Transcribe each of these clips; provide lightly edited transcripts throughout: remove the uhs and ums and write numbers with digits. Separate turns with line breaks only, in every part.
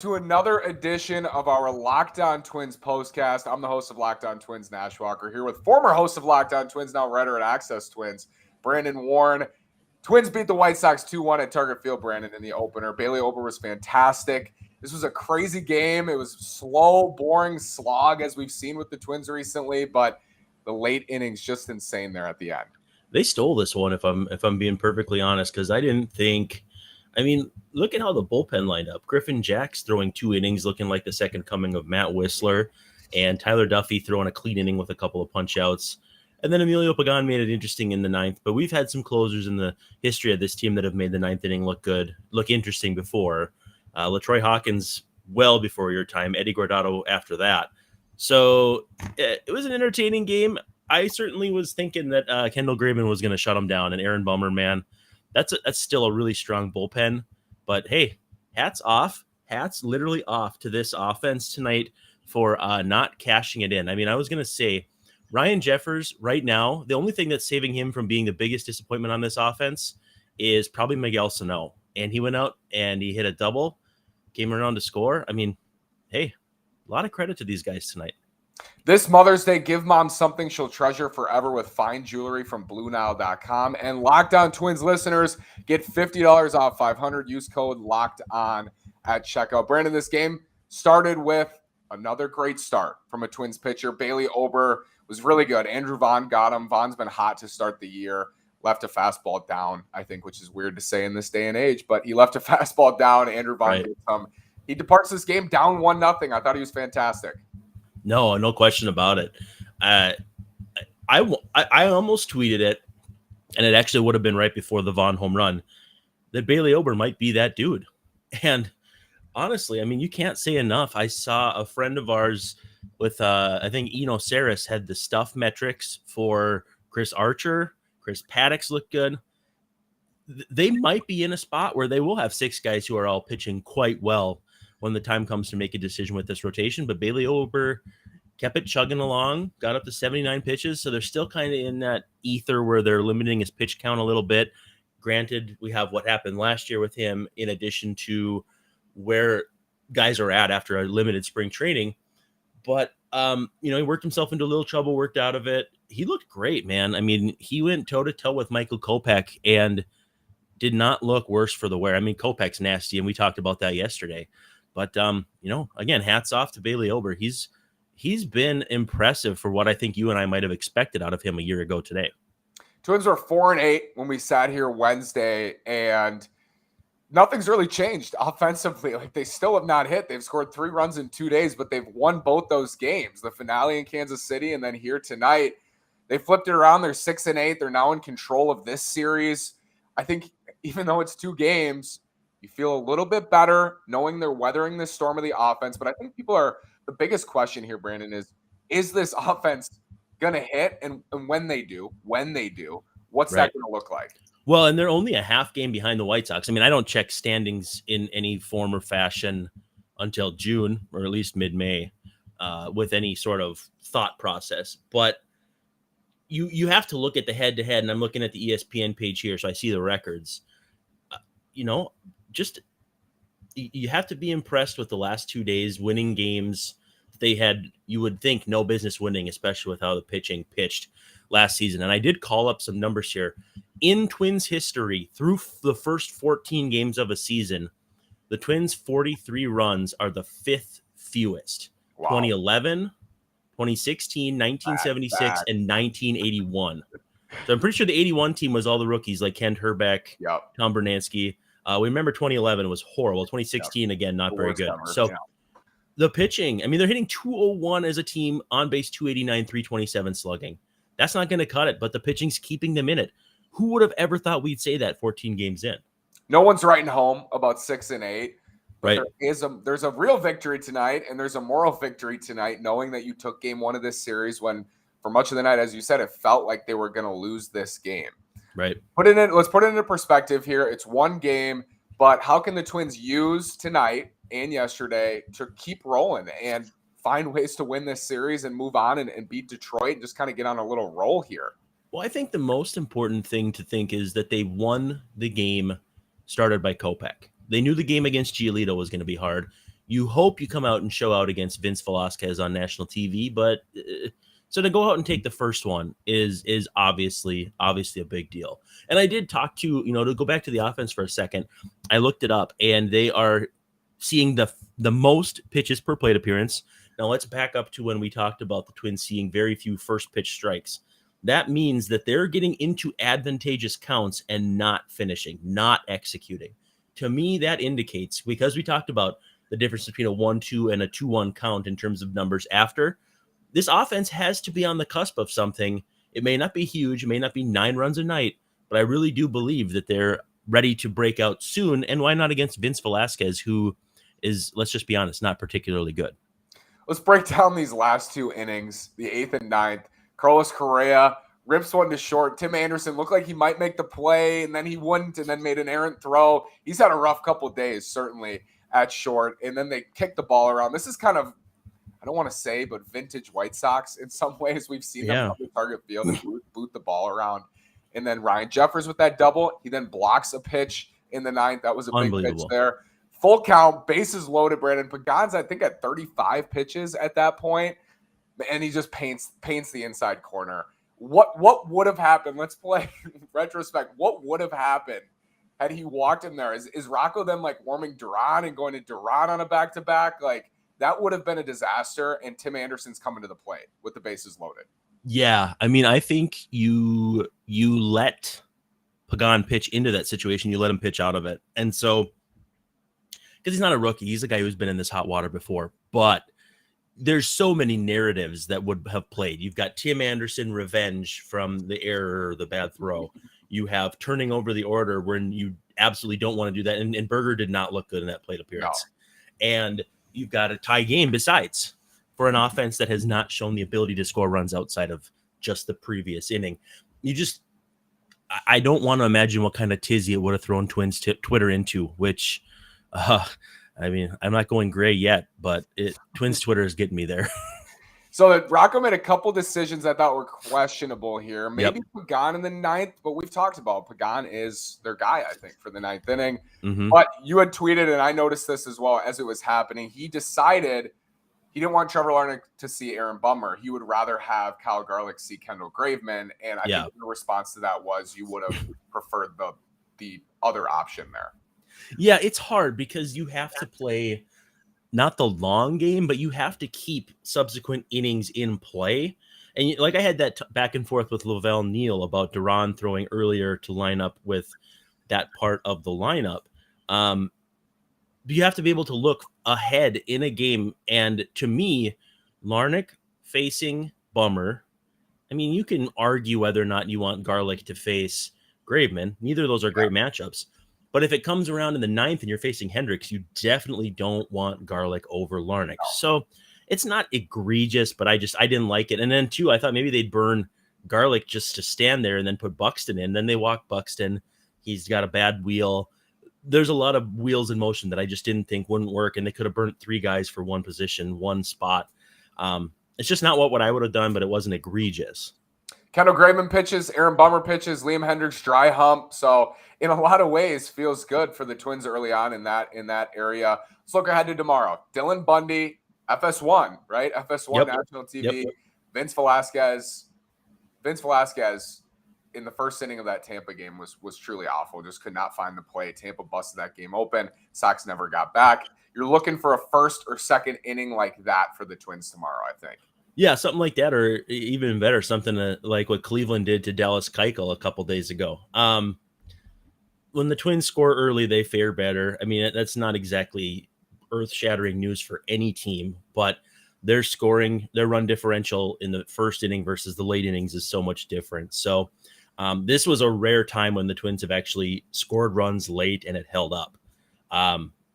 To another edition of our Locked On Twins postcast. I'm the host of Locked On Twins, Nash Walker, here with former host of Locked On Twins, now writer at Access Twins, Brandon Warren. Twins beat the White Sox 2-1 at Target Field, Brandon, in the opener. Bailey Ober was fantastic. This was a crazy game. It was slow, boring slog, as we've seen with the Twins recently, but the late innings just insane there at the end.
They stole this one, if I'm being perfectly honest, because I didn't think. I mean, look at how the bullpen lined up. Griffin Jack's throwing 2 innings, looking like the second coming of Matt Whistler, and Tyler Duffy throwing a clean inning with a couple of punch outs. And then Emilio Pagán made it interesting in the 9th. But we've had some closers in the history of this team that have made the 9th inning look interesting before. LaTroy Hawkins, well before your time. Eddie Guardado after that. So it was an entertaining game. I certainly was thinking that Kendall Graveman was going to shut him down, and Aaron Bummer, man. That's still a really strong bullpen, but hey, hats literally off to this offense tonight for not cashing it in. I mean, I was going to say Ryan Jeffers right now, the only thing that's saving him from being the biggest disappointment on this offense is probably Miguel Sano. And he went out and he hit a double, came around to score. I mean, hey, a lot of credit to these guys tonight.
This Mother's Day, give mom something she'll treasure forever with fine jewelry from BlueNile.com. And Locked On Twins listeners get $50 off 500. Use code Locked On at checkout. Brandon, this game started with another great start from a Twins pitcher. Bailey Ober was really good. Andrew Vaughn got him. Vaughn's been hot to start the year. Left a fastball down, I think, which is weird to say in this day and age, but he left a fastball down. Andrew Vaughn gets him. He departs this game down 1-0. I thought he was fantastic.
No question about it. I almost tweeted it, and it actually would have been right before the Vaughn home run, that Bailey Ober might be that dude. And honestly, I mean, you can't say enough. I saw a friend of ours with, I think Eno Saris had the stuff metrics for Chris Archer. Chris Paddock's looked good. They might be in a spot where they will have 6 guys who are all pitching quite well when the time comes to make a decision with this rotation. But Bailey Ober kept it chugging along, got up to 79 pitches. So they're still kind of in that ether where they're limiting his pitch count a little bit. Granted, we have what happened last year with him in addition to where guys are at after a limited spring training. But, he worked himself into a little trouble, worked out of it. He looked great, man. I mean, he went toe-to-toe with Michael Kopech and did not look worse for the wear. I mean, Kopech's nasty, and we talked about that yesterday. But, again, hats off to Bailey Ober. He's been impressive for what I think you and I might have expected out of him a year ago today.
Twins were 4-8 when we sat here Wednesday, and nothing's really changed offensively. Like, they still have not hit. They've scored 3 runs in 2 days, but they've won both those games, the finale in Kansas City and then here tonight. They flipped it around. They're 6-8. They're now in control of this series. I think even though it's 2 games, you feel a little bit better knowing they're weathering this storm of the offense. But I think the biggest question here, Brandon, is this offense going to hit? And when they do, what's that going to look like?
Well, and they're only a half game behind the White Sox. I mean, I don't check standings in any form or fashion until June, or at least mid-May, with any sort of thought process. But you have to look at the head-to-head, and I'm looking at the ESPN page here, so I see the records. Just you have to be impressed with the last 2 days winning games they had, you would think, no business winning, especially with how the pitching pitched last season. And I did call up some numbers here. In Twins history, through the first 14 games of a season, the Twins' 43 runs are the 5th fewest. Wow. 2011, 2016, 1976, and 1981. So I'm pretty sure the 81 team was all the rookies like Kent Herbeck, Tom Bernansky. We remember 2011 was horrible. 2016, again, not very good. So the pitching, I mean, they're hitting 201 as a team, on base 289, 327 slugging. That's not going to cut it, but the pitching's keeping them in it. Who would have ever thought we'd say that 14 games in?
No one's writing home about 6-8.
Right.
There's a real victory tonight, and there's a moral victory tonight, knowing that you took game 1 of this series when, for much of the night, as you said, it felt like they were going to lose this game.
Right.
Let's put it into perspective here. It's 1 game, but how can the Twins use tonight and yesterday to keep rolling and find ways to win this series and move on and beat Detroit and just kind of get on a little roll here?
Well, I think the most important thing to think is that they won the game started by Kopech. They knew the game against Giolito was going to be hard. You hope you come out and show out against Vince Velasquez on national TV, but so to go out and take the first one is obviously a big deal. And I did talk to, to go back to the offense for a second. I looked it up, and they are seeing the most pitches per plate appearance. Now let's back up to when we talked about the Twins seeing very few first pitch strikes. That means that they're getting into advantageous counts and not finishing, not executing. To me, that indicates, because we talked about the difference between a 1-2 and a 2-1 count in terms of numbers after, this offense has to be on the cusp of something. It may not be huge, it may not be 9 runs a night, but I really do believe that they're ready to break out soon. And why not against Vince Velasquez, who is, let's just be honest, not particularly good.
Let's break down these last 2 innings, the 8th and 9th. Carlos Correa rips one to short. Tim Anderson looked like he might make the play, and then he wouldn't, and then made an errant throw. He's had a rough couple of days, certainly, at short. And then they kick the ball around. This is kind of, I don't want to say, but vintage White Sox in some ways. We've seen them on the target field and boot the ball around. And then Ryan Jeffers with that double. He then blocks a pitch in the 9th. That was a big pitch there. Full count, bases loaded. Brandon Pagán's, I think, at 35 pitches at that point. And he just paints the inside corner. What would have happened? Let's play retrospect. What would have happened had he walked in there? Is Rocco then like warming Duran and going to Duran on a back-to-back? Like, that would have been a disaster, and Tim Anderson's coming to the plate with the bases loaded.
Yeah, I mean, I think you let Pagán pitch into that situation. You let him pitch out of it. And so, because he's not a rookie, he's a guy who's been in this hot water before, but there's so many narratives that would have played. You've got Tim Anderson revenge from the error or the bad throw. You have turning over the order when you absolutely don't want to do that. And Berger did not look good in that plate appearance. No. And you've got a tie game besides for an offense that has not shown the ability to score runs outside of just the previous inning. I don't want to imagine what kind of tizzy it would have thrown Twins Twitter into, which, I mean, I'm not going gray yet, but Twins Twitter is getting me there.
So Rocco made a couple decisions I thought were questionable here. Maybe Pagán in the 9th, but we've talked about Pagán is their guy, I think, for the 9th inning. Mm-hmm. But you had tweeted, and I noticed this as well as it was happening. He decided he didn't want Trevor Larnach to see Aaron Bummer. He would rather have Kyle Garlick see Kendall Graveman. And I think the response to that was you would have preferred the other option there.
Yeah, it's hard because you have to play not the long game, but you have to keep subsequent innings in play. And like I had that back and forth with Lavelle Neal about Duran throwing earlier to line up with that part of the lineup. You have to be able to look ahead in a game. And to me, Larnach facing Bummer, I mean, you can argue whether or not you want Garlick to face Graveman. Neither of those are great matchups. But if it comes around in the 9th and you're facing Hendricks, you definitely don't want Garlick over Larnach. So it's not egregious, but I didn't like it. And then, too, I thought maybe they'd burn Garlick just to stand there and then put Buxton in. Then they walk Buxton. He's got a bad wheel. There's a lot of wheels in motion that I just didn't think wouldn't work, and they could have burnt 3 guys for one position, one spot. It's just not what I would have done, but it wasn't egregious.
Kendall Graveman pitches, Aaron Bummer pitches, Liam Hendricks dry hump. So in a lot of ways, feels good for the Twins early on in that area. Let's look ahead to tomorrow. Dylan Bundy, FS1, right? FS1 national TV. Yep. Vince Velasquez in the first inning of that Tampa game was truly awful. Just could not find the play. Tampa busted that game open. Sox never got back. You're looking for a first or second inning like that for the Twins tomorrow, I think.
Yeah, something like that, or even better, something like what Cleveland did to Dallas Keuchel a couple days ago. When the Twins score early, they fare better. I mean, that's not exactly earth-shattering news for any team, but their run differential in the first inning versus the late innings is so much different. So this was a rare time when the Twins have actually scored runs late and it held up.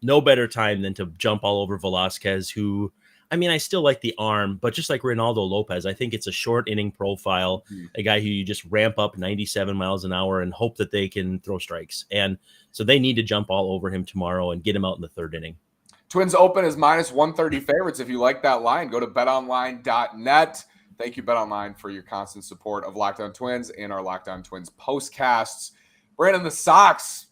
No better time than to jump all over Velasquez, who, I mean, I still like the arm, but just like Reynaldo Lopez, I think it's a short inning profile, a guy who you just ramp up 97 miles an hour and hope that they can throw strikes. And so they need to jump all over him tomorrow and get him out in the third inning.
Twins open as -130 favorites. If you like that line, go to betonline.net. Thank you, BetOnline, for your constant support of Locked On Twins and our Locked On Twins postcasts. Brandon, the Sox,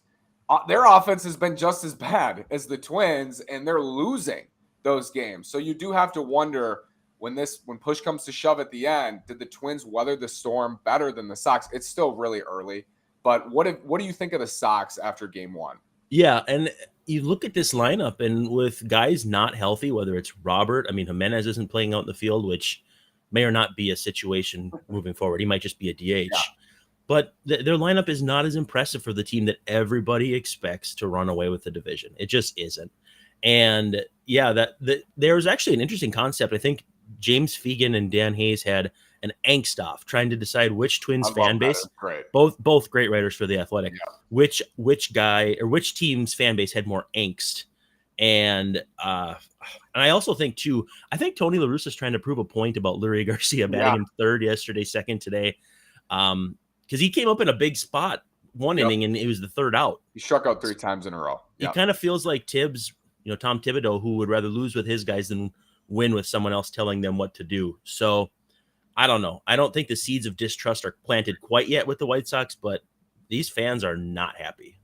their offense has been just as bad as the Twins, and they're losing those games. So you do have to wonder when push comes to shove at the end, did the Twins weather the storm better than the Sox? It's still really early, but what do you think of the Sox after game one?
Yeah, and you look at this lineup, and with guys not healthy, whether it's Robert, I mean, Jimenez isn't playing out in the field, which may or not be a situation moving forward. He might just be a DH.
Yeah.
But their lineup is not as impressive for the team that everybody expects to run away with the division. It just isn't. And yeah, there's actually an interesting concept. I think James Fegan and Dan Hayes had an angst off trying to decide which Twins fan base, both great writers for The Athletic, which guy or which team's fan base had more angst. And I also think too, I think Tony La Russa is trying to prove a point about Lurie Garcia batting in third yesterday, second today. Because he came up in a big spot one inning and it was the third out.
He struck out 3 times in a row.
He kind of feels like Tibbs, Tom Thibodeau, who would rather lose with his guys than win with someone else telling them what to do. So I don't know. I don't think the seeds of distrust are planted quite yet with the White Sox, but these fans are not happy.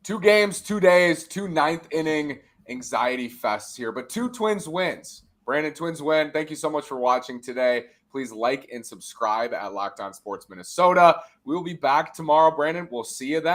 2
games, 2 days, 2 ninth inning anxiety fests here, but 2 Twins wins. Brandon, Twins win. Thank you so much for watching today. Please like and subscribe at Locked On Sports Minnesota. We will be back tomorrow, Brandon. We'll see you then.